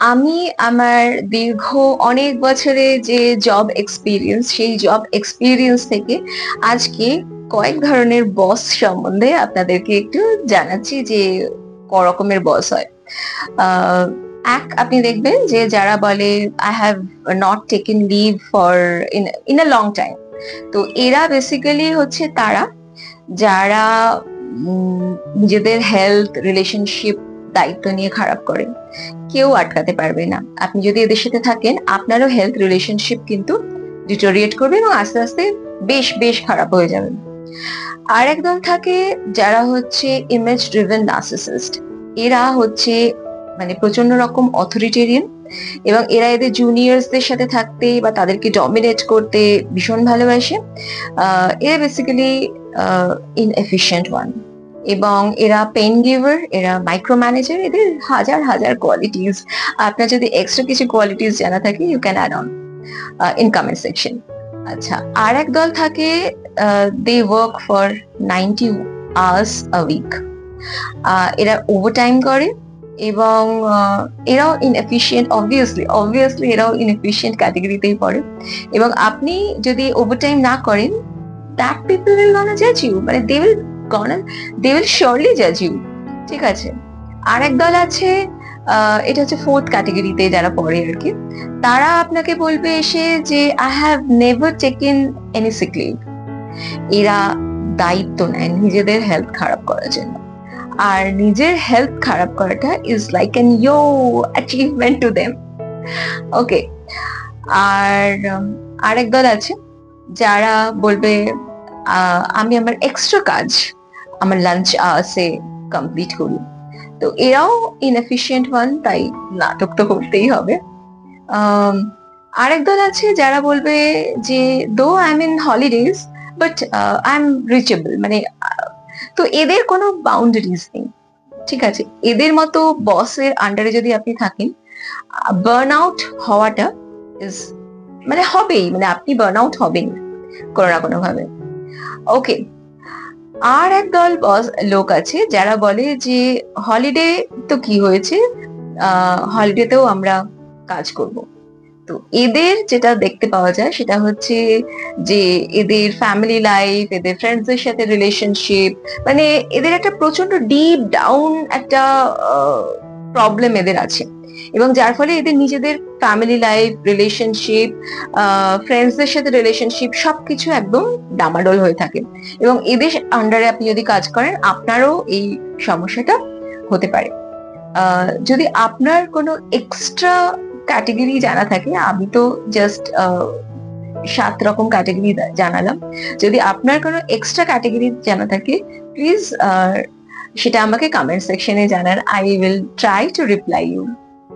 আমি আমার দীর্ঘ অনেক বছরের যে জব এক্সপিরিয়েন্স, সেই জব এক্সপিরিয়েন্স থেকে আজকে কয়েক ধরনের বস সম্বন্ধে আপনাদেরকে একটু জানাচ্ছি যে রকমের বস হয়। আহ, আপনি দেখবেন যে যারা বলে I have not taken leave for in in a long time. তো এরা বেসিক্যালি হচ্ছে তারা যারা উম, নিজেদের হেলথ রিলেশনশিপ দায়িত্ব নিয়ে খারাপ করে। কেউ আটকাতে পারবে না। আপনি যদি এদের সাথে থাকেন, আপনারও হেলথ রিলেশনশিপ কিন্তু ডিটোরিয়েট করবে এবং আস্তে আস্তে বেশ বেশ খারাপ হয়ে যাবে। আর একদল থাকে যারা হচ্ছে ইমেজ ড্রিভেন নার্সিসিস্ট। এরা হচ্ছে মানে প্রচন্ড রকম অথরিটেরিয়ান, এবং এরা এদের জুনিয়রসদের সাথে থাকতে বা তাদেরকে ডমিনেট করতে ভীষণ ভালোবাসে। এরা বেসিক্যালি ইনএফিশিয়েন্ট ওয়ান। এবং এরা পেন গিভার, এরা মাইক্রো ম্যানেজার। এদের হাজার হাজার কোয়ালিটিস। আপনার যদি এক্সট্রা কিছু কোয়ালিটিস জানা থাকে, you can add on in comment section. আচ্ছা, আর এক দল থাকে, they work for 90 hours a week. এরা ওভারটাইম করে এবং এরাও ইনএফিশিয়েন্ট। অবভিয়াসলি এরাও ইনএফিশিয়েন্ট ক্যাটাগরিতেই পড়ে। এবং আপনি যদি ওভারটাইম না করেন, দ্যাট পিপল উইল গনা জাজ ইউ, মানে দে উইল শিওরলি জাজ ইউ। ঠিক আছে। আর এক দল আছে, এটা হচ্ছে ফোর্থ ক্যাটাগরিতে যারা পড়ে আর কি। তারা আপনাকে বলবে এসে যে I have never taken any sick leave. এরা দায়িত্ব নেয় নিজেদের হেলথ খারাপ করার জন্য। আর নিজের হেলথ খারাপ করাটা is like an yo achievement to them. Okay. আর আরেক দল আছে যারা বলবে আমি আমার এক্সট্রা কাজ আমার লাঞ্চ আওয়ার্সে কমপ্লিট করি। তো এরাও ইনএফিশিয়েন্ট ওয়ান, তাই নাটক তো করতেই হবে। আরেক দল আছে যারা বলবে যে though I am in holidays but I am reachable, মানে তো এদের কোনো বাউন্ডারিজ নেই। ঠিক আছে। এদের মতো বসের আন্ডারে যদি আপনি থাকেন, বার্ন আউট হওয়াটা ইজ মানে হবেই, মানে আপনি বার্ন আউট হবেন কোনো না কোনো ভাবে। ওকে। আর এক দল বস লোক আছে যারা বলে যে হলিডে তো কি হয়েছে, হলিডেতেও আমরা কাজ করব। তো এদের যেটা দেখতে পাওয়া যায় সেটা হচ্ছে যে এদের ফ্যামিলি লাইফ, এদের ফ্রেন্ডসদের সাথে রিলেশনশিপ, মানে এদের একটা প্রচন্ড ডিপ ডাউন একটা প্রবলেম এদের আছে। এবং যার ফলে এদের নিজেদের ফ্যামিলি লাইফ, রিলেশনশিপ, ফ্রেন্ডসদের সাথে রিলেশনশিপ সবকিছু একদম ডামাডোল হয়ে থাকে। এবং এদের আন্ডারে আপনি যদি কাজ করেন, আপনারও এই সমস্যাটা হতে পারে। যদি আপনার কোনো এক্সট্রা ক্যাটেগরি জানা থাকে, আমি তো জাস্ট 7 রকম ক্যাটেগরি জানালাম। যদি আপনার কোনো এক্সট্রা ক্যাটেগরি জানা থাকে, প্লিজ সেটা আমাকে কমেন্ট সেকশনে জানান। I will try to reply you.